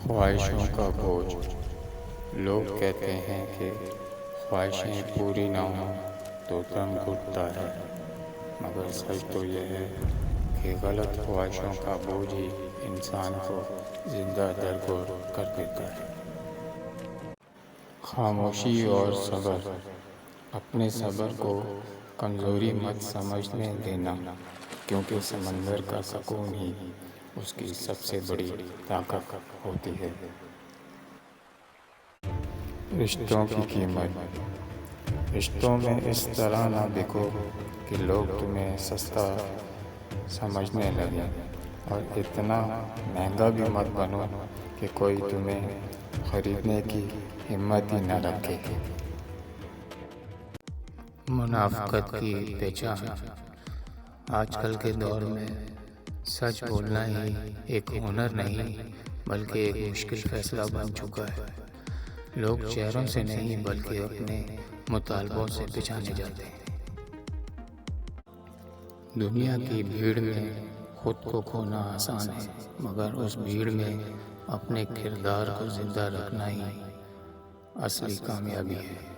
خواہشوں کا بوجھ۔ لوگ کہتے ہیں کہ خواہشیں پوری نہ ہوں تو دم گھٹتا ہے، مگر سچ تو یہ ہے کہ غلط خواہشوں کا بوجھ ہی انسان کو زندہ درگور کر دیتا ہے۔ خاموشی اور صبر۔ اپنے صبر کو کمزوری مت سمجھنے دینا، کیونکہ سمندر کا سکون ہی اس کی سب سے بڑی طاقت ہوتی ہے۔ رشتوں کی قیمت۔ رشتوں میں اس طرح نہ بکو کہ لوگ تمہیں سستا سمجھنے لگیں، اور اتنا مہنگا بھی مت بنو کہ کوئی تمہیں خریدنے کی ہمت ہی نہ رکھے۔ منافقت کی پہچان۔ آج کل کے دور میں سچ بولنا ہی ایک ہنر نہیں بلکہ ایک مشکل فیصلہ بن چکا ہے۔ لوگ چہروں سے نہیں بلکہ اپنے مطالبوں سے پہچانے جاتے ہیں۔ دنیا کی بھیڑ میں خود کو کھونا آسان ہے، مگر اس بھیڑ میں اپنے کردار کو زندہ رکھنا ہی اصلی کامیابی ہے۔